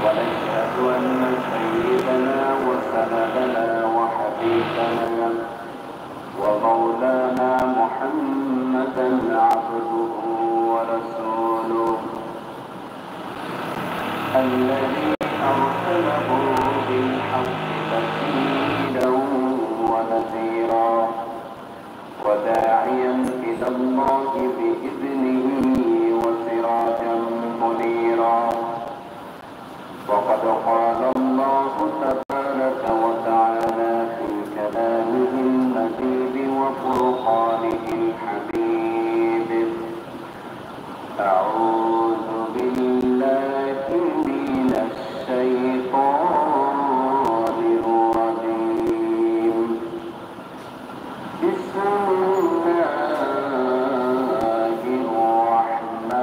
ونشهد أن سيدنا وسندنا وحبيبنا ومولانا محمدا عبده ورسوله الذي أرسله بالحق بشيرا ونذيرا وداعيا إلى الله بإذنه وسراجا منيرا وقد قال الله تبارك وتعالى في كلامه المجيد وفرقانه الحميد أعوذ بالله من الشيطان الرجيم بسم الله الرحمن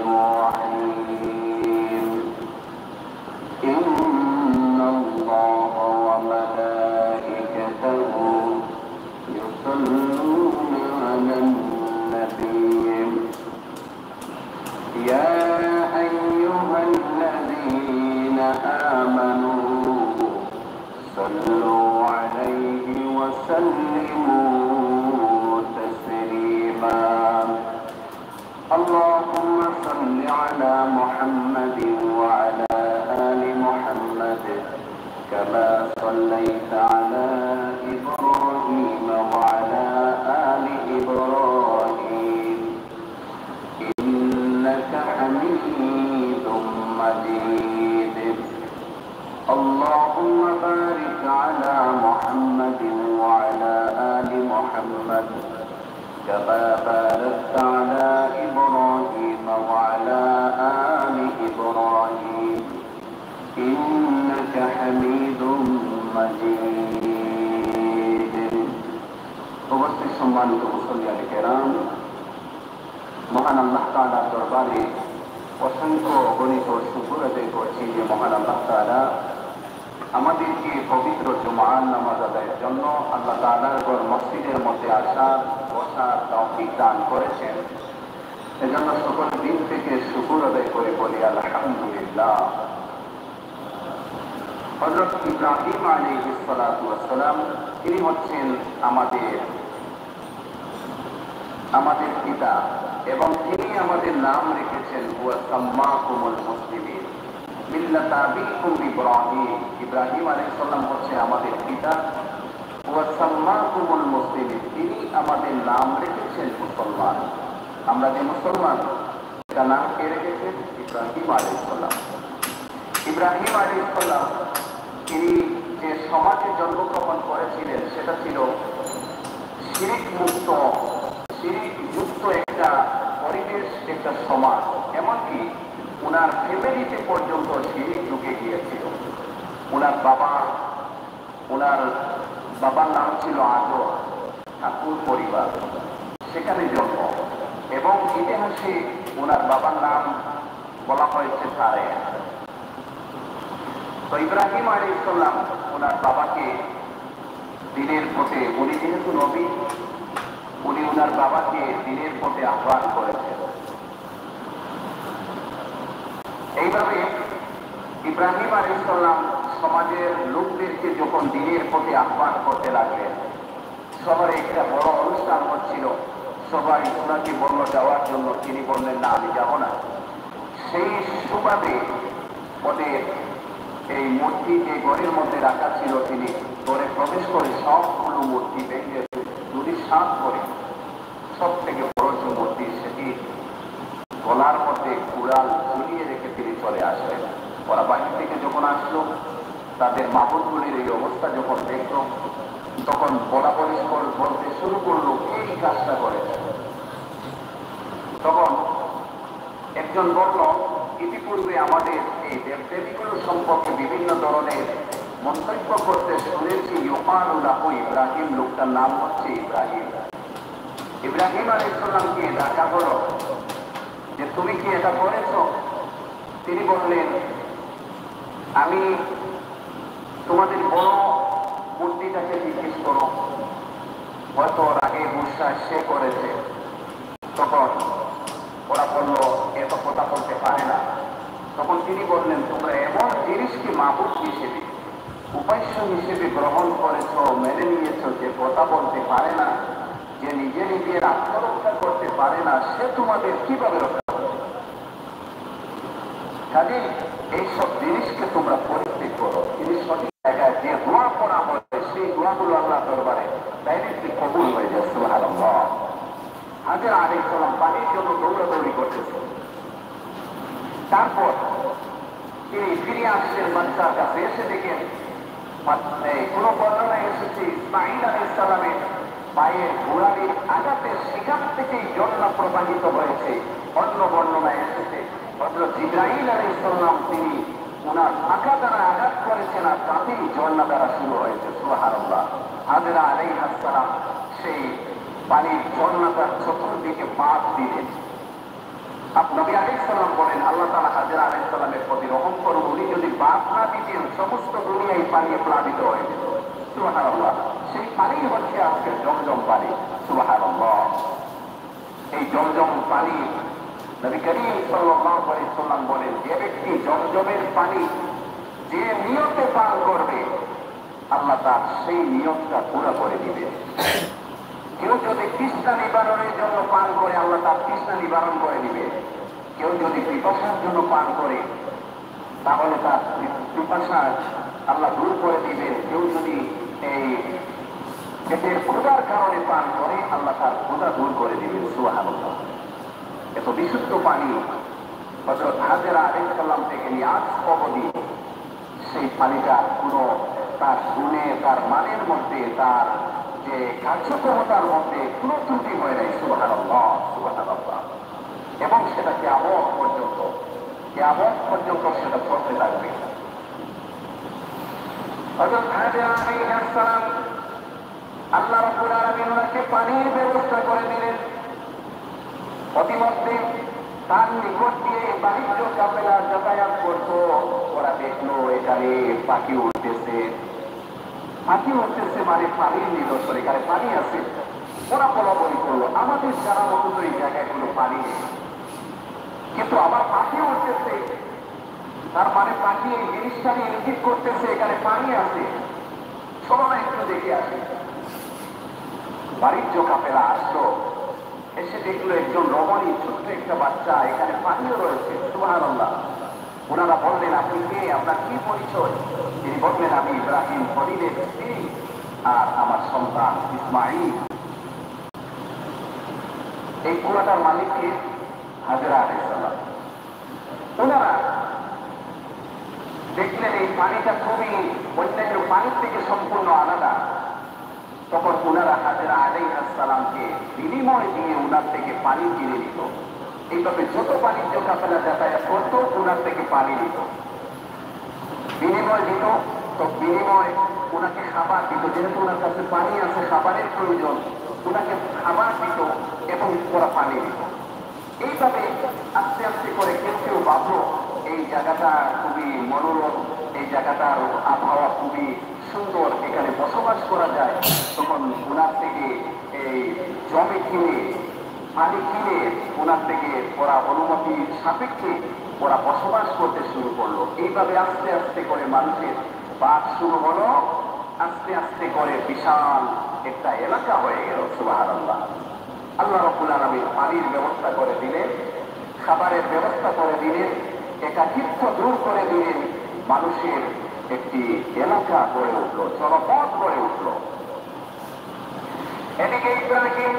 الرحيم إن الله وملائكته يصلون على النبي يا أيها الذين آمنوا صلوا عليه وسلموا تسليما اللهم صل على محمد وعلى آل محمد كما صليت على إبراهيم وعلى آل إبراهيم إنك حميد مجيد اللهم بارك على محمد وعلى آل محمد كما باركت على إبراهيم وعلى آل إبراهيم إنك حميد مجيد উপস্থিত সম্মানিত মুসল্লিয়ান কেরাম, মহান আল্লাহ তাআলার দরবারে অসংখ্য অগণিত শুকর আদায় করছি যে মহান আল্লাহ তাআলা আমাদেরকে পবিত্র জুমার নামাজ আদায়ের জন্য আল্লাহ তাআলার ঘর মসজিদের মধ্যে আসার বসার তৌফিক দান করেছেন। এজন্য সকল দিন থেকে শুকর আদায় করে বলি আলহামদুলিল্লাহ। হযরত ইব্রাহিম আলাইহিস সালাতু ওয়াস সালাম তিনি হচ্ছেন আমাদের পিতা এবং তিনি আমাদের নাম রেখেছেন ওয়া সাম্মাকুমুল মুসলিমিন মিল্লাতা আবিকুম ইব্রাহিম। ইব্রাহিম আলাইহিস সালাম হচ্ছে আমাদের পিতা, ওয়া সাম্মাকুমুল মুসলিমিন তিনি আমাদের নাম রেখেছেন মুসলমান। আমরা যে মুসলমান এটা নাম কে রেখেছেন? ইব্রাহিম আলাইহিস সালাম। ইব্রাহিম আলাইহিস সালাম তিনি যে সমাজে জন্মগ্রহণ করেছিলেন সেটা ছিল শিরিক মুক্ত, শিরিক যুক্ত একটা পরিবেশ, একটা সমাজ। এমনকি ওনার ফ্যামিলিতে পর্যন্ত শিরিক ঢুকে গিয়েছিল। ওনার বাবার নাম ছিল আদর, ঠাকুর পরিবার, সেখানে জন্ম। এবং ইতিহাসে ওনার বাবার নাম বলা হয়েছে তারে। তো ইব্রাহিম আলাইহিস সালাম ওনার বাবাকে দিনের পথে, উনি যেহেতু নবী, উনি ওনার বাবাকে দিনের পথে আহ্বান করেছেন। এইভাবে ইব্রাহিম আলাইহিস সালাম সমাজের লোকদেরকে যখন দিনের পথে আহ্বান করতে লাগলেন, শহরে একটা বড় অনুষ্ঠান হচ্ছিল, সবাই ওনাকে বলল যাওয়ার জন্য, তিনি বললেন না আমি যাব না। সেই সুবাদে ওদের এই মূর্তি যে ঘরের মধ্যে রাখা ছিল, তিনি ঘরে প্রবেশ করে সবগুলো মূর্তি ভেঙে দুটি সাত করে সব থেকে বড় যে মূর্তি সেটি গলার মধ্যে কুড়াল ঝুলিয়ে রেখে তিনি চলে আসলেন। ওরা বাহির থেকে যখন আসলো, তাদের মাহবুবগুলির এই অবস্থা যখন দেখল, তখন বলাবলি বলতে শুরু করলো কে এই কাজটা করেছে। তখন একজন বলল, ইতিপূর্বে আমাদের এই দেবদেবীগুলো সম্পর্কে বিভিন্ন ধরনের মন্তব্য করতে শুনেছি, ইউকালু লাহু ইব্রাহিম, লোকটার নাম হচ্ছে ইব্রাহিম। ইব্রাহিম আলাইহিস সালামকে ডাকা হলো যে তুমি কি এটা করেছ? তিনি বললেন আমি তোমাদের বড় মূর্তিটাকে জিজ্ঞেস করো, হয়তো ওর আগে মুসা সে করেছে। তখন ওরা বলল এত কথা বলতে পারে না। তখন তিনি বললেন, তোমরা এমন জিনিসকে মাবুদ হিসেবে, উপাস্য হিসেবে গ্রহণ করেছ, মেনে নিয়েছ, যে কথা বলতে পারে না, যে নিজের আত্মরক্ষা করতে পারে না, সে তোমাদের কিভাবে রক্ষা করবে? কাজে এইসব জিনিসকে তোমরা পরিত্যাগ করো। তিনি সঠিক জায়গায় যে দোয়া করা হয় সেই দোয়াগুলো আল্লাহ দরবারে ডাইরেক্টলি কবুল হয়ে যায়। সুবহানাল্লাহ। হাজেরা আলাইহিস সালাম পানির জন্য দৌড়াদৌড়ি করতেছে। তারপর তিনি ফিরে আসছেন বাচ্চার কাছে, এসে দেখেন কোন বর্ণনায় এসেছে ইসমাঈল আলাইহিস সালামের পায়ের গোড়ালির আঘাতে সেখান থেকেই ঝর্ণা প্রবাহিত হয়েছে। অন্য বর্ণনায় এসেছে হযরত জিবরাইল আলাইহিস সালাম তিনি ওনার পাখা দ্বারা আঘাত করেছেন, আর তাতেই ঝর্ণা দ্বারা শুরু হয়েছে। সুবহানাল্লাহ। হাজেরা আলাইহিস সালাম সেই পানির ঝর্ণাটার চতুর্দিকে বাঁধ দিলেন। নবী আলাইহিস সালাম বলেন, আল্লাহ তাআলা হাজেরা আলাইহিস সালামের প্রতি রহম করুন, উনি যদি বাঁধ না দিতেন সমস্ত দুনিয়ায় পানি প্লাবিত হয়ে যেত। সুবহানাল্লাহ। সেই পানি হচ্ছে আজকের জমজম পানি। সুবহানাল্লাহ। এই জমজম পানি নবী করিম সাল্লাল্লাহু আলাইহি ওয়াসাল্লাম বলেন, যে ব্যক্তি জমজমের পানি যে নিয়তে পান করবে, আল্লাহ তার সেই নিয়তটা পুরো করে দিবে। কেউ যদি তৃষ্ণা নিবারণের জন্য পান করে, আল্লাহ তার তৃষ্ণা নিবারণ করে দিবে। কেউ যদি পিপাসার জন্য পান করে, তাহলে তার পিপাসা আল্লাহ দূর করে দিবেন। কেউ যদি এই পেটের ক্ষুধার কারণে পান করে, আল্লাহ তার ক্ষুধা দূর করে দিবেন। সুবহানাল্লাহ। এত বিশুদ্ধ পানি হযরত হাজেরা আলাইহিস সালাম থেকে নিয়ে আজ অবধি সেই পানিটা কোনো তার গুণে, তার মানের মধ্যে, তার যে কার্যক্ষমতার মধ্যে কোনো ত্রুটি হয় নাই। সুবহানাল্লাহ। সুবহানাল্লাহ। এবং সেটা কিয়ামত পর্যন্ত সেটা চলতে থাকবে। হযরত হাজেরা আলাইহিস সালাম আল্লাহ রাব্বুল আলামিন ওনাকে পানির ব্যবস্থা করে দিলেন। প্রতিমধ্যে তার নিকট দিয়ে বাণিজ্য কাফেলা যাতায়াত করত। ওরা দেখলো এখানে পাখি উঠতেছে মানে পানির নিদর্শন, এখানে পানি আছে। ওরা বলাবলি করলো, আমাদের জানার মতো তো এই জায়গায় কোনো পানি নেই, কিন্তু আমার পাখি উঠতেছে, তার মানে পাখি এই জিনিসটা নিয়ে ইঙ্গিত করতেছে এখানে পানি আছে, চলো না একটু দেখে আসি। বাণিজ্য কাফেলা আসলো, এসে দেখলো একজন রমণী, ছোট্ট একটা বাচ্চা, এখানে পানিও রয়েছে। সুবহানাল্লাহ। ওনারা বললেন, আপনি কে, আপনার কি পরিচয়? তিনি বললেন, আমি ইব্রাহিম খলিলের স্ত্রী, আর আমার সন্তান ইসমাঈল। এই কুয়াটার মালিককে হাজেরা আলাইহিস সালাম। ওনারা দেখলেন এই পানিটা খুবই অন্যান্য পানির থেকে সম্পূর্ণ আলাদা। তখন ওনারা হাজেরা আলাইহিস সালামকে বিনিময় দিয়ে ওনার থেকে পানি কিনে নিত। এইভাবে যত বাণিজ্য কাফেলা যাতায়াত করতো, ওনার থেকে পানি নিত, বিনিময় দিত। তো বিনিময় ওনাকে খাবার দিত, যেহেতু ওনার কাছে পানি আছে, খাবারের প্রয়োজন, ওনাকে খাবার দিত এবং ওরা পানি দিত। এইভাবে আস্তে আস্তে করে কেউ ভাবলো এই জায়গাটা খুবই মনোরম, এই জায়গাটার আবহাওয়া খুবই সুন্দর, এখানে বসবাস করা যায়। তখন ওনার থেকে এই জমি কিনে, পানি কিনে, ওনার থেকে ওরা অনুমতি সাপেক্ষে ওরা বসবাস করতে শুরু করলো। এইভাবে আস্তে আস্তে করে মানুষের বাস শুরু হলো, আস্তে আস্তে করে বিশাল একটা এলাকা হয়ে গেল। সুবহানাল্লাহ। আল্লাহ রাব্বুল আলামিন পানির ব্যবস্থা করে দিলেন, খাবারের ব্যবস্থা করে দিলেন, একাকিত্ব দূর করে দিলেন, মানুষের একটি এলাকা গড়ে উঠলো, জনপদ গড়ে উঠলো। এদিকে ইব্রাহিম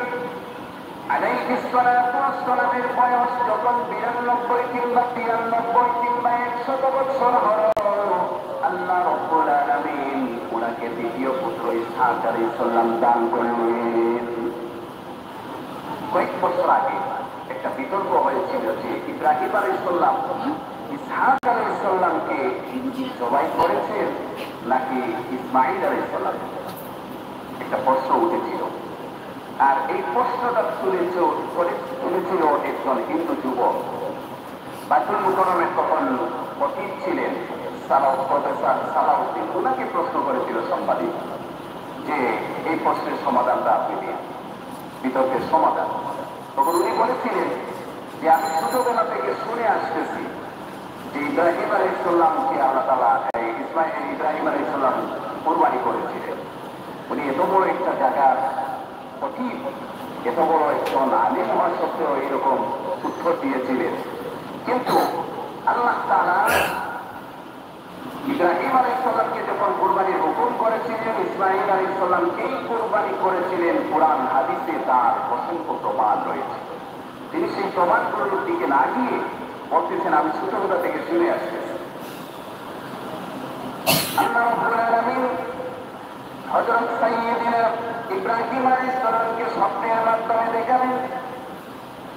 আলাইহিস সালাতু ওয়াস সালামের বয়স যখন 92 কিংবা 93 কিংবা 100 বছর হলো, আল্লাহ রাব্বুল আলামিন ওনাকে দ্বিতীয় পুত্র ইসহাক আলাইহিস সালাম দান করলেন। কয়েক বছর আগে একটা বিতর্ক হয়েছিল যে ইব্রাহিম আলাইহিস সালাম ইসহাক আলাইহিস সালামকে জবাই করেছেন নাকি ইসমাঈল আলাইহিস সালাম, একটা প্রশ্ন উঠেছিল। আর এই প্রশ্নটা তুলেছিল একজন হিন্দু যুবক, বাইতুল মুকাররমের তখন খতিব ছিলেন প্রফেসর সালাউদ্দিন। ওনাকে প্রশ্ন করেছিল সাংবাদিক যে এই প্রশ্নের সমাধানটা আপনি দিন, বিতর্কের সমাধান। তখন উনি বলেছিলেন যে আমি ছোটবেলা থেকে শুনে আসতেছি যে ইব্রাহিম আলাইহিসসালামকে আল্লাহ তাআলা ইব্রাহিম আলাইহিসসালাম কুরবানি করেছিলেন। উনি এত বড় একটা জায়গার সঠিক, এত বড় একজন আলিম হওয়া সত্ত্বেও এরকম উত্তর দিয়েছিলেন। কিন্তু আল্লাহ তাআলা ইব্রাহিম আলাইহিসসালামকে যখন কুরবানির হুকুম করেছিলেন, ইসমাঈল আলাইহিসসালামকেই কুরবানি করেছিলেন। কুরআন হাদিসে তার অসংখ্য প্রমাণ রয়েছে। তিনি সেই প্রমাণগুলোর দিকে না গিয়ে বলতেছেন আমি ছোটবেলা থেকে শুনে আসতেছি। আল্লাহ রাব্বুল আলামিন হযরত সাইয়্যিদিনা ইব্রাহিম আলাইহিসসালামকে স্বপ্নের মাধ্যমে দেখালেন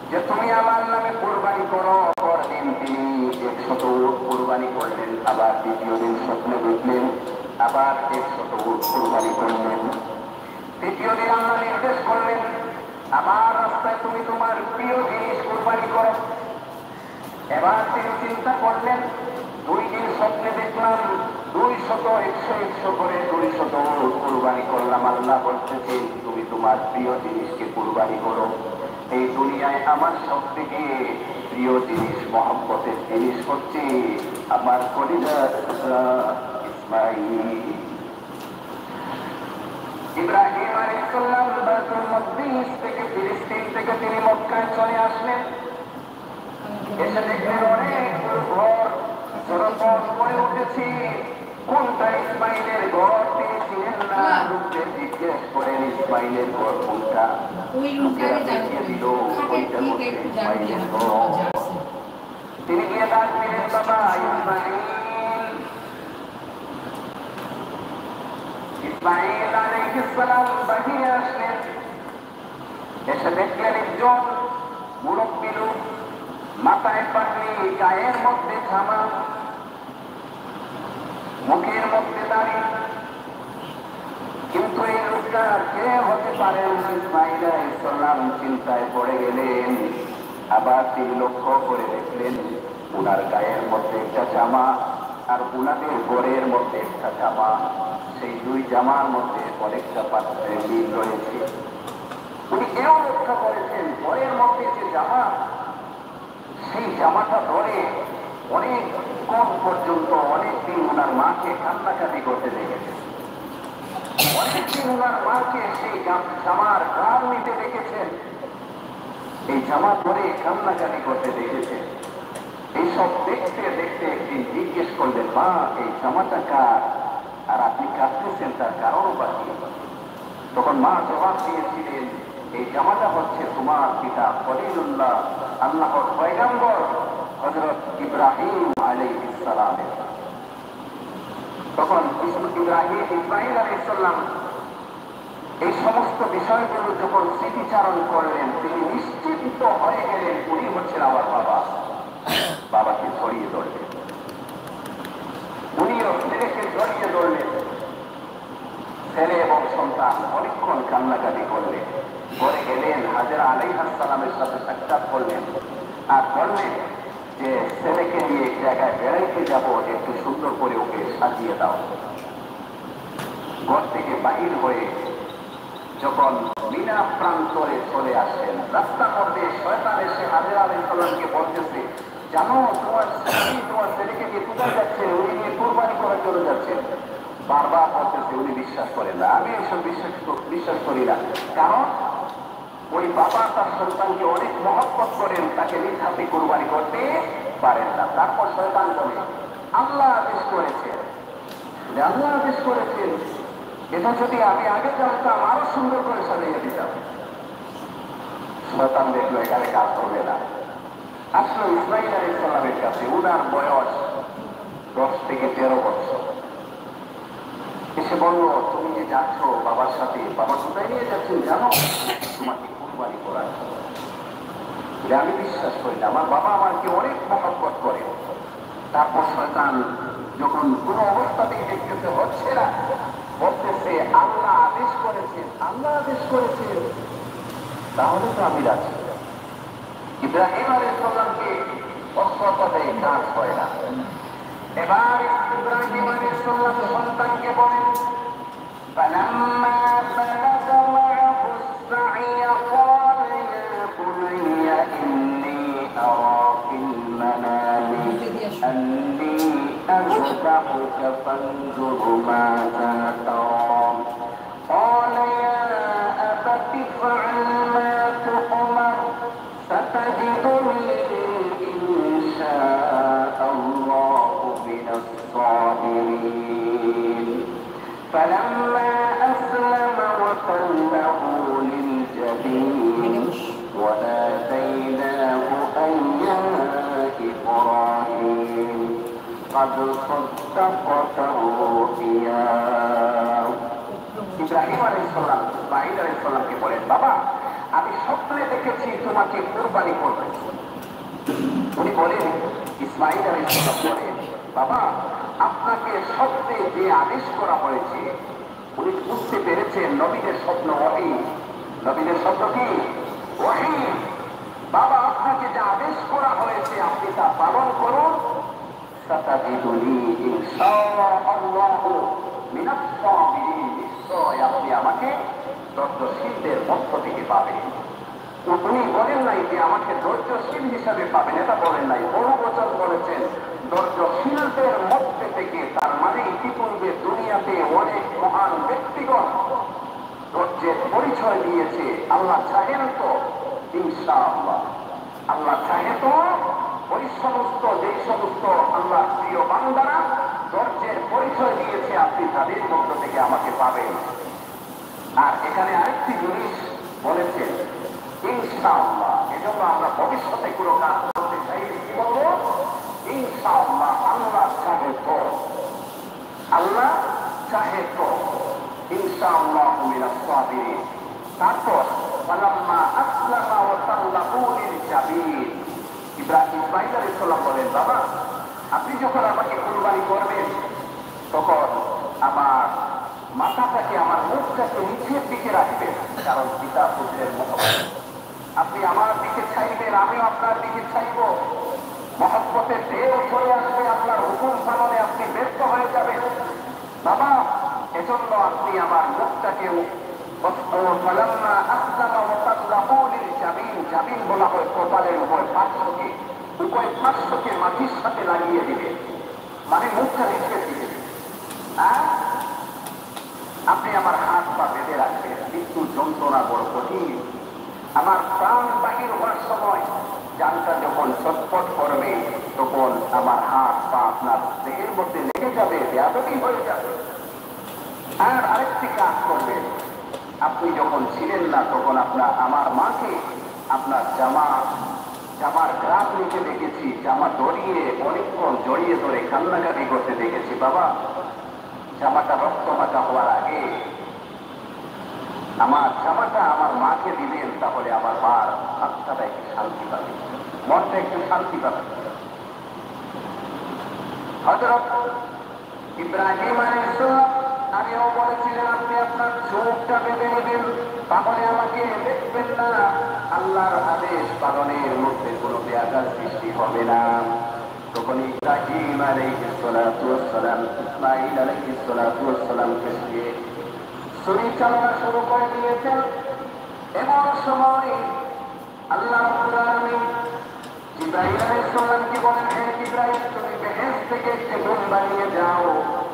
যে তুমি আমার নামে কুরবানি করো। পরদিন তিনি 100 উট কুরবানি করলেন। আবার দ্বিতীয় দিন স্বপ্নে দেখলেন আবার 100 উট কুরবানি করলেন। তৃতীয় দিন আল্লাহ নির্দেশ করলেন আমার রাস্তায় তুমি তোমার প্রিয় জিনিস কুরবানি করো। এবার তিনি চিন্তা করলেন 2 দিন স্বপ্নে দেখলাম 200 100 করে 200 উট কুরবানি করলাম। আল্লাহ বলতেছেন তুমি তোমার প্রিয় জিনিসকে কুরবানি করো। এই দুনিয়ায় আমার সব থেকে প্রিয় জিনিস মহব্বতের জিনিস হচ্ছে আমার কলিজার ইসমাঈল। ইব্রাহিম আলাইহিসসালাম বাইতুল মুকদ্দিস থেকে ফিলিস্তিন থেকে তিনি মক্কায় চলে আসলেন। এসে দেখলেন অনেকগুলো ঘর জনপদ গড়ে উঠেছে। কোনটা ইসমাঈলের ঘর তিনি ছিলেন না। লোকদের জিজ্ঞেস করেন ইসমাঈলের ঘর কোনটা? লোকেরা দেখিয়ে দিল ওইটার মধ্যে ইসমাঈলের ঘর। তিনি গিয়ে ডাক দিলেন বাবা ইসমাঈল। ইসমাঈল আলাইহিসসালাম বাহিরে আসলেন। এসে দেখলেন একজন মুরব্বী লোক, মাথায় পাগড়ি, গায়ের মধ্যে জামা, মুখের মধ্যে দাড়ি। কিন্তু এই লোকটা কে হতে পারেন? ইসমাঈল আলাইহিসসালাম চিন্তায় পড়ে গেলেন। আবার তিনি লক্ষ্য করে দেখলেন উনার গায়ের মধ্যে একটা জামা আর উনাদের ঘরের মধ্যে একটা জামা। সেই 2 জামার মধ্যে অনেকটা পার্থক্য মিল রয়েছে। উনি এও লক্ষ্য করেছেন ঘরের মধ্যে যে জামা, সেই জামাটা ধরে অনেকক্ষণ পর্যন্ত অনেকদিন ওনার মাকে কান্নাকাটি করতে দেখেছেন। অনেকদিন ওনার মাকে সেই জামার গান নিতে দেখেছেন। এই জামা ধরে কান্নাকাটি করতে দেখেছেন। এইসব দেখতে দেখতে একদিন জিজ্ঞেস করলেন মা এই জামাটা কার আর আপনি কাঁদতেছেন তার কারণ বা কি? তখন মা জবাব দিয়েছিলেন এই জামাটা হচ্ছে তোমার পিতা খলিলুল্লাহ আল্লাহর পয়গম্বর হযরত ইব্রাহিম আলাইহিস সালামের। তখন ইসমাঈল আলাইহিস সালাম এই সমস্ত বিষয়গুলো যখন স্মৃতিচারণ করলেন তিনি নিশ্চিন্ত হয়ে গেলেন উনি হচ্ছেন আমার বাবা। বাবাকে জড়িয়ে ধরলেন, উনিও ছেলেকে জড়িয়ে ধরলেন। ছেলে এবং সন্তান অনেকক্ষণ কান্নাকাটি করলেন। ঘরে গেলেন, হাজেরা আলাইহিস সালামের সাথে সাক্ষাৎ করলেন আর বললেন যে ছেলেকে নিয়ে এক জায়গায় বেড়াইতে যাব, একটু সুন্দর করে ওকে সাজিয়ে দাও। ঘর থেকে বাহির হয়ে যখন মিনা প্রান্তরে চলে আসেন, রাস্তার মধ্যে শয়তান এসে হাজেরা আলাইহিস সালামকে বলতেছে জানো তোমার ছেলেকে নিয়ে কোথায় যাচ্ছে? উনি নিয়ে কুরবানি করার জন্য যাচ্ছেন। বারবার বলতেছে, উনি বিশ্বাস করেন না। আমি এসব বিশ্বাস করি না, কারণ ওই বাবা তার সন্তানকে অনেক মহব্বত করেন, তাকে নিজ হাতে কুরবানি করতে পারেন না। তারপর শয়তান বলে আল্লাহ আদেশ করেছেন, আল্লাহ আদেশ করেছেন, এটা যদি আমি আগে জানতাম আরো সুন্দর করে সাজিয়ে দিতাম। শয়তান দেখলো এখানে কাজ হবে না, আসলো ইসমাঈল আলাইহিস সালামের কাছে। উনার বয়স 10 থেকে 13 বছর। এসে বলল তুমি যে যাচ্ছ বাবার সাথে, বাবা কোথায় নিয়ে যাচ্ছেন জানো? তোমাকে কুরবানি করার জন্য। আমি বিশ্বাস করি না, আমার বাবা আমাকে অনেক মহব্বত করে। তারপর শয়তান যখন কোনো অবস্থাতেই দেখতেছে হচ্ছে না, বলতেছে আল্লাহ আদেশ করেছেন, আল্লাহ আদেশ করেছেন, তাহলে তো আমি রাজি। ইব্রাহিম আলাইহিস সালামকে অস্ত্রপাতে কাজ হয় না। এবার ইব্রাহিম আলাইহিস সালাম সন্তানকে বলেন فلما بلغ معه السعي قال يا بني إني كتابك فانظر ماذا ترى قال يا أبت افعل ما تؤمر ستجدني إن شاء الله من الصابرين فلما أسلم وتله للجبين وآتيناه أيها إبراهيم قد صدقت الرؤيا ইব্রাহিম আলাইহিস সালাম ইসমাঈল আলাইহিস সালামকে বলেন, বাবা আমি স্বপ্নে দেখেছি তোমাকে কুরবানি করবে। উনি বলেন, ইসমাঈল আলাইহিস সালাম বলেন, বাবা আপনাকে স্বপ্নে যে আদেশ করা হয়েছে, উনি বুঝতে পেরেছেন নবীদের স্বপ্ন ওহী। নবীদের স্বপ্ন কি? ওহী। বাবা আপনাকে যে আদেশ করা হয়েছে আপনি তা পালন করুন। সাতাজিদুনি ইনশাআল্লাহু মিনাস সাবিরিন, নিশ্চয় আপনি আমাকে ধৈর্যশীলদের মধ্য থেকে পাবেন। উনি বলেন নাই যে আমাকে ধৈর্যশীল হিসাবে পাবেন, এটা বলেন নাই, বহু বচন বলেছেন ধৈর্যশীলদের মধ্যে থেকে। তার মানে ইতিপূর্বে দুনিয়াতে অনেক মহান ব্যক্তিগণ ধৈর্যের পরিচয় দিয়েছে। আল্লাহ চাহেন তো ইনশাআল্লাহ, আল্লাহ চাহে তো ওই সমস্ত যেই সমস্ত আল্লাহ প্রিয় বান্দারা ধৈর্যের পরিচয় দিয়েছে আপনি তাদের মধ্য থেকে আমাকে পাবেন। আর এখানে আরেকটি জিনিস বলেছেন ইনশাআল্লাহ, এজন্য আমরা ভবিষ্যতে কোনো কাজ করতে চাই কি বলবো? ইনশাআল্লাহ, আল্লাহ চাহে তো, আল্লাহ চাহে তো ইনশাআল্লাহ মিনাস সাবিরিন। তারপর ফালাম্মা আসলামা ওয়া তাল্লাহু লিল-জাবিন, ইসমাঈল আলাইহিস সালাম বলেন, বাবা আপনি যখন আমাকে কুরবানি করবেন তখন আমার মাথাটাকে, আমার মুখটাকে নিচের দিকে রাখবেন, কারণ পিতা পুত্রের মহব্বত। আপনি আমার দিকে চাইবেন, আমিও আপনার দিকে চাইব। মহব্বতের ঢেউ চলে আসবে, আপনার হুকুম পালনে আপনি ব্যর্থ হয়ে যাবেন। বাবা এজন্য আপনি আমার মুখটাকে, জামিন বলা হয় কপালের উভয় পার্শ্বকে, উভয় পার্শ্বকে মাটির সাথে লাগিয়ে দিবে, মানে মুখটা নিচে দিবে। আপনি আমার হাত পা বেঁধে রাখবেন, মৃত্যু যন্ত্রণা বড় কঠিন। আমার প্রাণ বাহির হওয়ার সময় জানটা যখন ছটফট করবে তখন আমার হাত পা আপনার দেহের মধ্যে লেগে যাবে, বেয়াদবি হয়ে যাবে। আর আরেকটি কাজ করবেন, আপনি যখন ছিলেন না তখন আমার মাকে আপনার জামার গ্রাফ নিতে দেখেছি, জামা জড়িয়ে অনেকক্ষণ জড়িয়ে ধরে কান্নাকাটি করতে দেখেছি। বাবা জামাটা রক্তমাখা হওয়ার আগে আমার জামাটা আমার মাকে দিবেন, তাহলে আমার মার আত্মাটা একটু শান্তি পাবে, মনটা একটু শান্তি পাবে। হযরত ইব্রাহিম আলাইহিস সালাম আমিও বলেছিলেন আপনি আপনার চোখটা বেঁধে নেবেন, তাহলে আমাকে দেখবেন না, আল্লাহর আদেশ পালনের মধ্যে কোনো ব্যাঘাত সৃষ্টি হবে না। তখন ইব্রাহিম আলাইহিস সালাতু ওয়াস সালাম ইসমাঈল আলাইহিস সালাতু ওয়াস সালামকে দিয়ে ছুরি চালানো শুরু করে দিয়েছেন। এমন সময় আল্লাহ রাব্বুল আলামিন ইব্রাহিম আলাইহিস সালামকে বলেন, হে ইব্রাহিম তুমি বেহেশত থেকে একটি ডুম বানিয়ে যাও।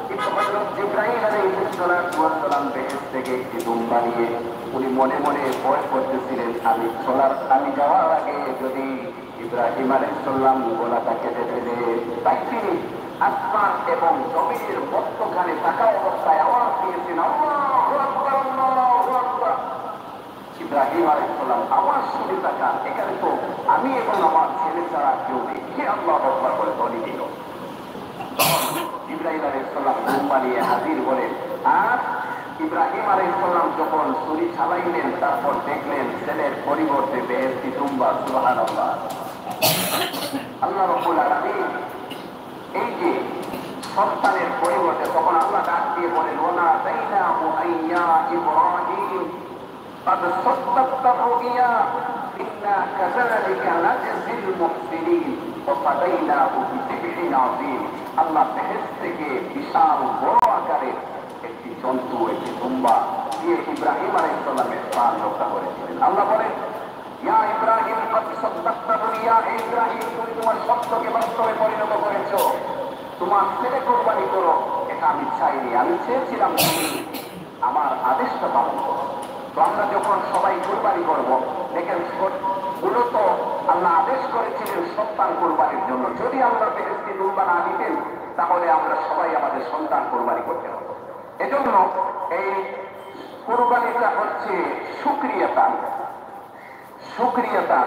কিন্তু হযরত জিবরাইল আলাইহিস সালাতু ওয়াস সালাম বেহেশত থেকে একটি ডুম বানিয়ে উনি মনে মনে ভয় করতেছিলেন, আমি যাওয়ার আগে যদি ইব্রাহিম আলাইহিস সালাম গলাটা কেটে ফেলে, তাই তিনি আসমান এবং জমিনের মধ্যখানে থাকা অবস্থায় আওয়াজ দিয়েছেন, আল্লাহু আকবার, আল্লাহু আকবার। ইব্রাহিম আলাইহিস সালাম আওয়াজ শুনে তাকান, এখানে তো আমি এবং আমার ছেলে ছাড়া কেউ নেই, কে আল্লাহু আকবার বলে ধ্বনি দিল। ইব্রাহিম আলাইহিস সালাম ঘুম পাড়িয়ে হাজির হলেন। আর ইব্রাহিম আলাইহিস সালাম যখন ছুরি চালাইলেন তারপর দেখলেন ছেলের পরিবর্তে বেহেশতি দুম্বা। সুবহানাল্লাহ। আল্লাহ রাব্বুল আলামিন এই যে সন্তানের পরিবর্তে তখন আল্লাহ ডাক দিয়ে বলেন, ওয়ানাদাইনাহু আইয়া ইব্রাহিম قد صدقت الرؤيا إنا كذلك نجزي المحسنين وفديناه بذبح عظيم। আল্লাহ বেহেশত থেকে বিশাল বড় আকারের একটি জন্তু, একটি দুম্বা দিয়ে ইব্রাহিম আলাইহিস সালামের প্রাণ রক্ষা করেছিলেন। আল্লাহ বলেন, ইয়া ইব্রাহিম কদ সাদ্দাকতা রুইয়া, হে ইব্রাহিম তুমি তোমার স্বপ্নকে বাস্তবে পরিণত করেছো। তোমার ছেলে কোরবানি করো, এটা আমি চাইনি, আমি চেয়েছিলাম তুমি আমার আদেশটা পালন করো। তো আমরা যখন সবাই কোরবানি করব, দেখেন মূলত আল্লাহ আদেশ করেছিলেন সন্তান কোরবানির জন্য। যদি আল্লাহ ফেরেশতা দুর্বা না দিতেন তাহলে আমরা সবাই আমাদের সন্তান কোরবানি করতে হতো। এজন্য এই কোরবানিটা হচ্ছে শুকরিয়াতা। শুকরিয়াতা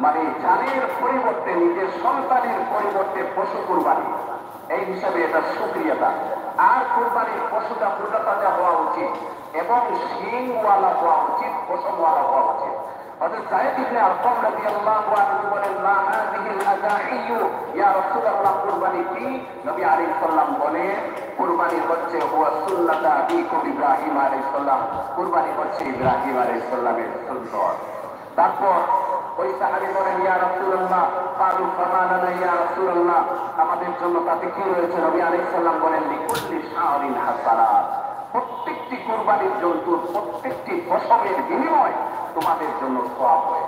মানে জানের পরিবর্তে, নিজের সন্তানের পরিবর্তে পশু কোরবানি, এই হিসাবে এটা শুকরিয়াতা। আর কোরবানির পশুটা পুরোটা হওয়া উচিত এবং শিংওয়ালা হওয়া উচিত, পশমওয়ালা হওয়া উচিত। অর্থাৎ যায়েদ ইবনে আরকাম রাদিয়াল্লাহু আনহু বলেন, মা হাযিহিল আযাইয়ু ইয়া রাসূলুল্লাহ, কুরবানি কি? নবী আলাইহিস সালাম বলেন, কুরবানি হচ্ছে হুয়া সুন্নাতা আবিকুম ইব্রাহিম আলাইহিস সালাম, কুরবানি হচ্ছে ইব্রাহিম আলাইহিস সালামের সুন্নাত। তারপর ওই সাহাবী বলেন, ইয়া রাসূলুল্লাহ, ক্বালু ফামা লানা ইয়া রাসূলুল্লাহ, আমাদের জন্য তাতে কি রয়েছে? নবী আলাইহিস সালাম বলেন, লিকুল্লি শাআরিন হাসানাত, প্রত্যেকটি কুরবানির জন্তুর প্রত্যেকটি পশমের বিনিময় তোমাদের জন্য সওয়াব হয়।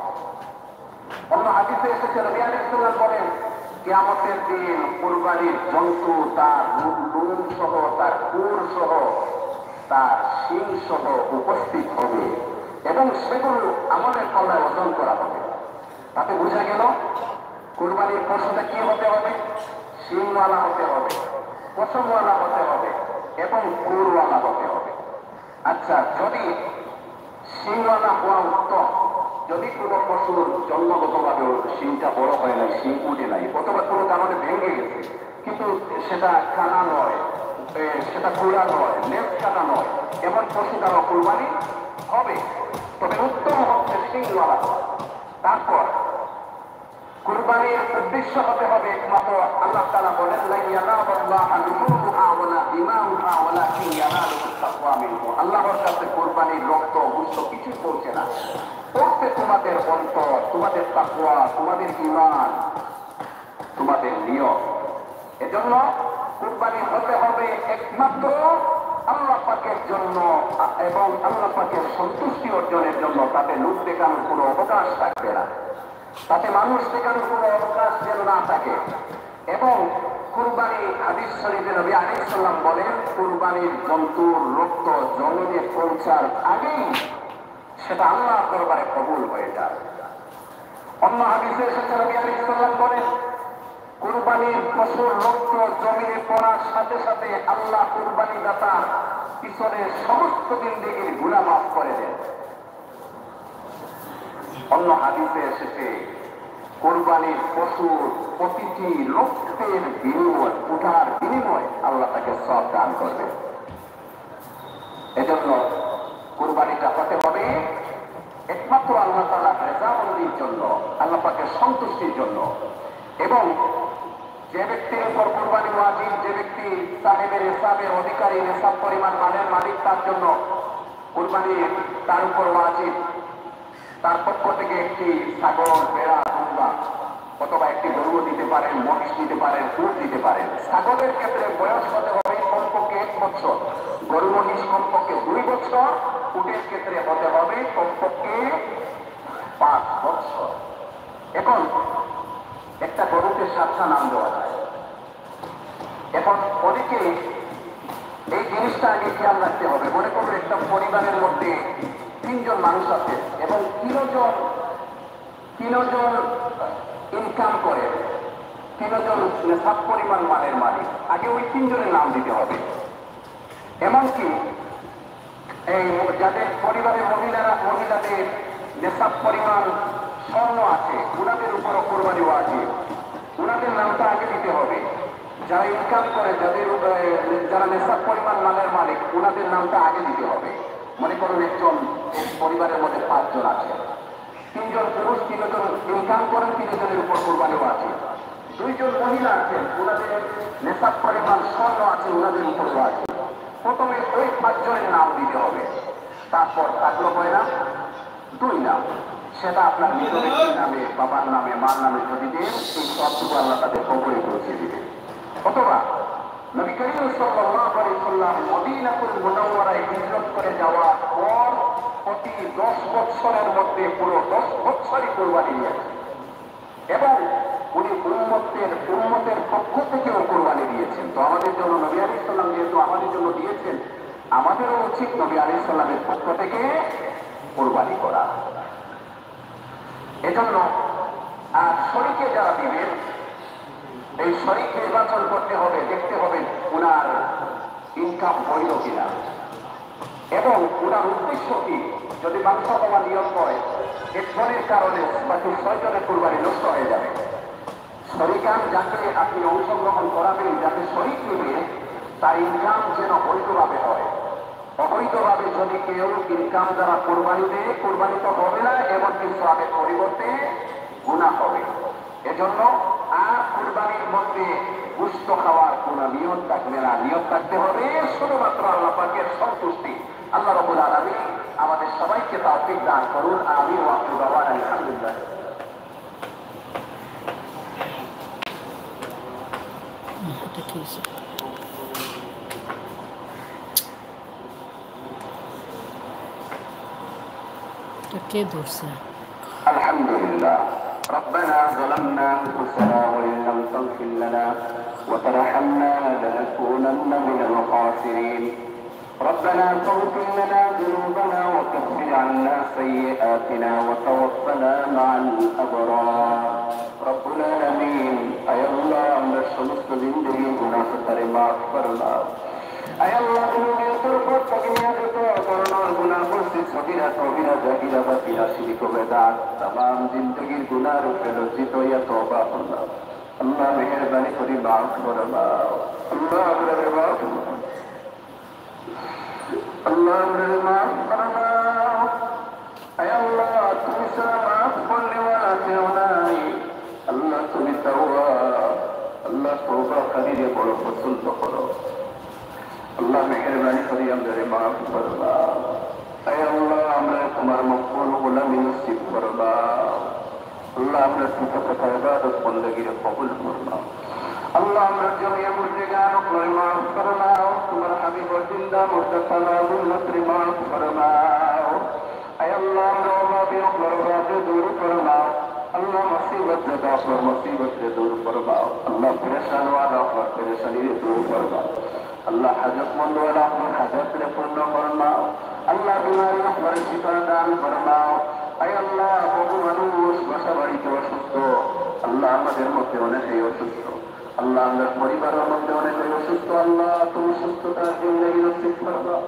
অন্য হাদিসে এসেছে নবী আলাইহিস সালাম বলেন, কিয়ামতের দিন কুরবানির জন্তু তার লোম সহ, তার খুর সহ, তার শিং সহ উপস্থিত হবে এবং সেগুলো আমলের পাল্লায় ওজন করা হবে। তাতে বোঝা গেল কুরবানির পশুটা কি হতে হবে? শিংওয়ালা হতে হবে, পশমওয়ালা হতে হবে এবং খুরওয়ালা হতে হবে। আচ্ছা, যদি শিংওয়ালা হওয়া উত্তম, যদি কোনো পশুর জন্মগতভাবে শিংটা বড় হয় নাই, শিং উঠে নাই, অথবা কোনো কারণে ভেঙে গেছে, কিন্তু সেটা কানা নয়, সেটা গোড়া নয়, লেজ কাটা নয়, এমন পশু দ্বারা কুরবানি হবে। তবে উত্তম হচ্ছে শিংওয়ালা। তারপর কুরবানির উদ্দেশ্য হতে হবে একমাত্র, আল্লাহ তাআলা বলেন, লা ইয়ানালুল্লাহু লুহুমুহা ওয়ালা দিমাউহা ওয়ালাকিন ইয়ানালুহুত তাকওয়া মিনহু, আল্লাহর কাছে কুরবানির রক্ত গোশত কিছু পৌঁছে না, পড়তে তোমাদের অন্তর, তোমাদের তাকওয়া, তোমাদের ঈমান, তোমাদের নিয়ত। এজন্য কুরবানি হতে হবে একমাত্র আল্লাহ পাকের জন্য এবং আল্লাহ পাকের সন্তুষ্টি অর্জনের জন্য। তাতে লোক দেখানোর কোনো অবকাশ থাকবে না, তাতে মানুষ দেখানোর কোনো অবকাশ যেন না থাকে। এবং কুরবানি হাদিস শরীফে নবী আলাইহিস সালাম বলেন, কুরবানির জন্তুর রক্ত জমিনে পৌঁছার আগেই সেটা আল্লাহর দরবারে কবুল হয়ে যায়। অন্য হাদিসে এসেছে নবী আলাইহিস সালাম বলেন, কুরবানির পশুর রক্ত জমিনে পড়ার সাথে সাথে আল্লাহ কুরবানি দাতা পিছনের সমস্ত জিন্দেগীর গুনাহ মাফ করে দেন। অন্য হাদিসে এসেছে, কুরবানির পশুর প্রতিটি রক্তের বিনিময়, উঠার বিনিময় আল্লাহ তাকে সওয়াব দান করবে। এজন্য কুরবানিটা হতে হবে একমাত্র আল্লাহ তাআলার রেজামন্দির জন্য, আল্লাহ পাকের সন্তুষ্টির জন্য। এবং যে ব্যক্তির উপর কুরবানি ওয়াজিব, যে ব্যক্তি সাহেবের হিসাবের অধিকারী, নিসাব পরিমাণ মালের মালিক, তার জন্য কুরবানি তার উপর ওয়াজিব। তার পক্ষ থেকে একটি ছাগল, ভেড়া, দুম্বা অথবা একটি গরু দিতে পারেন, মহিষ দিতে পারেন, উট দিতে পারেন। ছাগলের ক্ষেত্রে বয়স হতে হবে কমপক্ষে 1 বছর, গরু মহিষ কমপক্ষে 2 বছর, উটের ক্ষেত্রে হতে হবে কমপক্ষে 5 বছর। এখন একটা গরুকে 7টা নাম দেওয়া যায়। এখন অনেকে এই জিনিসটা আগে খেয়াল রাখতে হবে। মনে করুন একটা পরিবারের মধ্যে 3 জন মানুষ আছে এবং 3 জন ইনকাম করে, 3 জন নেশাব পরিমাণ মালের মালিক। আগে ওই 3 জনের নাম দিতে হবে। এমনকি এই যাদের পরিবারের মহিলাদের নেশাব পরিমাণ স্বর্ণ আছে, উনাদের উপরও কুরবানি ওয়াজিব, উনাদের নামটা আগে দিতে হবে। যারা ইনকাম করে, যারা নেশাব পরিমাণ মালের মালিক, উনাদের নামটা আগে দিতে হবে। মনে করুন একজন পরিবারের মধ্যে 5 জন আছে, 3 জন পুরুষ, 3 জন ইনকাম করেন, 3 জনের উপর কুরবানি ওয়াজিব। 2 জন মহিলা আছেন, উনাদের নেশাব পরিমাণ স্বর্ণ আছে, উনাদের উপর ওয়াজিব। প্রথমে ওই 5 জনের নাম দিতে হবে। তারপর থাকলো কয়না? 2 নাম। সেটা আপনার মৃত ব্যক্তির নামে, বাবার নামে, মার নামে যদি দেন, সেই সবটুকু আল্লাহ তাদের কবরে পৌঁছে দিবে। অথবা নবী করিম সাল্লাল্লাহু আলাইহি ওয়াসাল্লাম মদিনাতুল মুনাওয়ারায় হিজরত করে যাওয়ার পর প্রতি 10 বছরের মধ্যে পুরো 10 বছরই কুরবানি দিয়েছেন এবং উনি উম্মতের পক্ষ থেকেও কুরবানি দিয়েছেন। আমাদের জন্য নবী আলাইহিস সালাম যেহেতু আমাদের জন্য দিয়েছেন, আমাদেরও উচিত নবী আলাইহিস সালামের পক্ষ থেকে কুরবানি করা। এজন্য আর শরীকে যারা দিবেন, এই শরীক নির্বাচন করতে হবে, দেখতে হবে উনার ইনকাম বৈধ কিনা এবং উনার উদ্দেশ্য কি। যদি মাংস দেওয়া নিয়ম করে একজনের কারণে বাকি 6 জনের কুরবানি নষ্ট হয়ে যাবে। শরীকান যাকে আপনি অংশগ্রহণ করাবেন, যাকে শরীক নেবে, তার ইনকাম যেন বৈধভাবে হয়। অবৈধভাবে যদি কেউ ইনকাম দ্বারা কোরবানি দেয়, কোরবানি তো হবে না, এমনকি সওয়াবের পরিবর্তে গুনাহ হবে। এজন্য আর কুরবানির মধ্যে গোশত খাওয়ার কোন নিয়ত থাকবে না। নিয়ত থাকতে হবে শুধুমাত্র আল্লাহ পাকের সন্তুষ্টি। আল্লাহ রাব্বুল আলামিন আমাদের সবাইকে তৌফিক দান করুন। আমিন ওয়া আখিরু দাওয়ানা আলহামদুলিল্লাহ। কে ধরছে? আলহামদুলিল্লাহ। ربنا ظلمنا أنفسنا وإن لم تغفر لنا وترحمنا لنكونن من الخاسرين. ربنا فاغفر لنا ذنوبنا وكفر عنا سيئاتنا وتوفنا مع الأبرار. رب العالمين أي الله আমরা সমস্ত জিন্দেগি গুনাহ করে মাফ করুন। আয় আল্লাহ, তুমি নিয়তের পর থেকে নিয়ত করোনা গুনাহ করছি, সগীরা কবিরা জাহিরা বাতিরা শিরক বেদাত तमाम জিন্দেগির গুনাহ রূপে লজ্জিত হইয়া তওবা করলাম। আল্লাহ মেহেরবানি করে মাফ ফরমাও। আল্লাহ আমাদের মাফ, আল্লাহ আমাদের মাফ ফরমাও। আয় আল্লাহ, তুমি ছাড়া মাফ করলে ওয়ালা কেউ নাই। আল্লাহ তুমি তাওয়াব, আল্লাহ তওবাকারীকে বড় পছন্দ করো। আল্লাহ মেহেরবানি করে আমাদের মাফ ফরমাও। আয় আল্লাহ, আমরা তোমার মকবুল গোলামি নসিব ফরমাও। আল্লাহ আমরা তোমার কথা ইবাদত বندگی কবুল ফরমাও। আল্লাহ আমরা জমিয়ে মুর্দেগান করে মাফ ফরমাও। তোমার হাবিবুর জিন্দা মুর্তফা উম্মতরি মাফ ফরমাও। আয় আল্লাহ, আমরা অভাবী অপরাধ দূর ফরমাও। আল্লাহ মুসিবত দাফর মুসিবত দূর ফরমাও। আল্লাহ পরেশান ওয়ালা পরেশানি দূর ফরমাও। আল্লাহ হাজতমন্দ ওয়ালা আপনার হাজতরে পূর্ণ ফরমাও। আল্লাহ বিমারি আপনার শিফা দান ফরমাও। আয় আল্লাহ, বহু মানুষ বাসা বাড়িতে অসুস্থ। আল্লাহ আমাদের মধ্যে অনেকেই অসুস্থ। আল্লাহ আমাদের পরিবারের মধ্যে অনেকেই অসুস্থ। আল্লাহ তুমি সুস্থতার জিন্দেগি নসিব ফরমাও।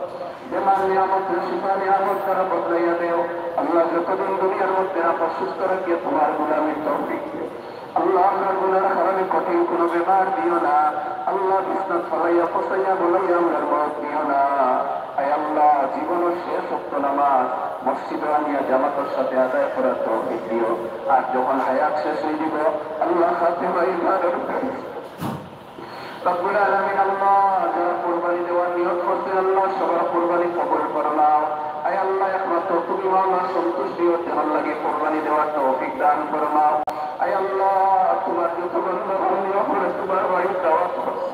বেমার নিয়ামত শিফা নিয়ামত দ্বারা বদলাইয়া দেও। আল্লাহ যতদিন দুনিয়ার মধ্যে আপনার সুস্থ রাখিয়ে তোমার গুলামের তৌফিক দিও। আল্লাহ আমরা গুনার কারণে কঠিন কোনো বেমার দিও না। আল্লাহ বিছনাত ফলাইয়া ফসাইয়া বলাইয়া আমরার মত দিও না। আয় আল্লাহ, জীবনের শেষ ওয়াক্ত নামাজ মসজিদে আনিয়া জামাতের সাথে আদায় করার তৌফিক দিও। আর যখন হায়াত শেষ হয়ে দিব, আল্লাহ খাতিমা ইমানের রব্বুল আলামিন আল্লাহ যারা কুরবানি দেওয়ার নিয়ত করছেন, আল্লাহ সবার কুরবানি কবুল ফরমাও। আয় আল্লাহ, একমাত্র তুমি আল্লাহ সন্তুষ্টি হতে লাগে কুরবানি দেওয়ার তৌফিক দান ফরমাও। আয় আল্লাহ, তোমার যত বান্দা বান্দী করে তোমার বাড়ির দাওয়াত করছে,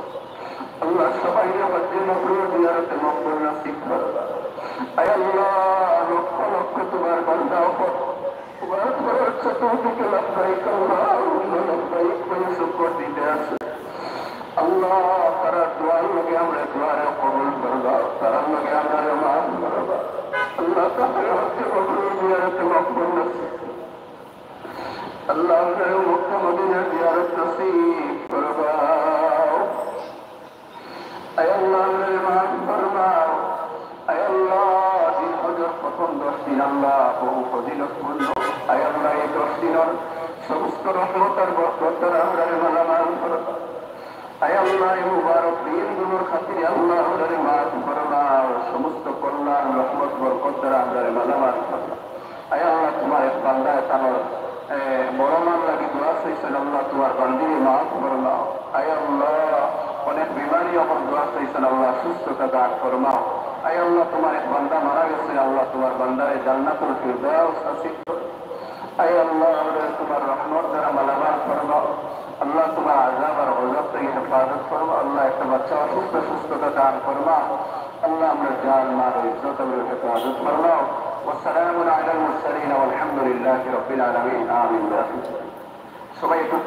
আল্লাহ সবাই হজ্জে মাবরুর জিয়ারতে মকবুল নসিব ফরমাও। আয় আল্লাহ, লক্ষ লক্ষ তোমার বান্দা তোমার ঘরের চতুর্দিকে লব্বাইক আল্লাহুম্মা লব্বাইক বলে শুকর দিতে আছে। আল্লাহ তারা দোয়ার লগে আমরা দোয়ারে কবুল করবা, তার লগে আমরা মাফ করবা। আল্লাহ তাদের হচ্ছে কবুল জিয়ারতে মকবুল নসিব। আল্লাহ আমাদের মক্কা মদিনা জিয়ারত নসিব করবাও। আয় আল্লাহ আমাদের মাফ করবাও। আয় আল্লাহ, দিন হজর প্রথম 10 দিন আল্লাহ বহু ফজিলতপূর্ণ। আয় আল্লাহ, এই 10 দিনের সমস্ত রহমতের বরকত দ্বারা আমরা মালামাল করবা। আয় আল্লাহ, এই মুবারক দিনগুলোর খাতিরে আল্লাহ আমাদের মাফ ফরমাও। সমস্ত কল্যাণ রহমত বরকত দ্বারা আমরা মালামাল করবা। আয় আল্লাহ, তোমার এক বান্দা তাহলে বড় মান লাগে দোয়া চাইছেন, আল্লাহ তোমার বান্দিরে মাফ ফরমাও। আয় আল্লাহ, অনেক বিমারি অপর দোয়া চাইছেন, আল্লাহ সুস্থতা দান ফরমাও। আয় আল্লাহ, তোমার এক বান্দা মারা গেছে, আল্লাহ তোমার বান্দারে জান্নাতুল ফিরদাউস নসিব করো। আয় আল্লাহ, আমাদের তোমার রহমত দ্বারা মালামাল ফরমাও। আল্লাহ তোমার আযাব আর গজব থেকে হেফাজত ফরমাও। আল্লাহ একটা বাচ্চা অসুস্থ, সুস্থতা দান ফরমাও। আল্লাহ আমরা জান মাল ও ইজ্জত এবং হেফাজত ফরমাও। والسلام على المرسلين والحمد لله رب العالمين آمين। সবাই একটু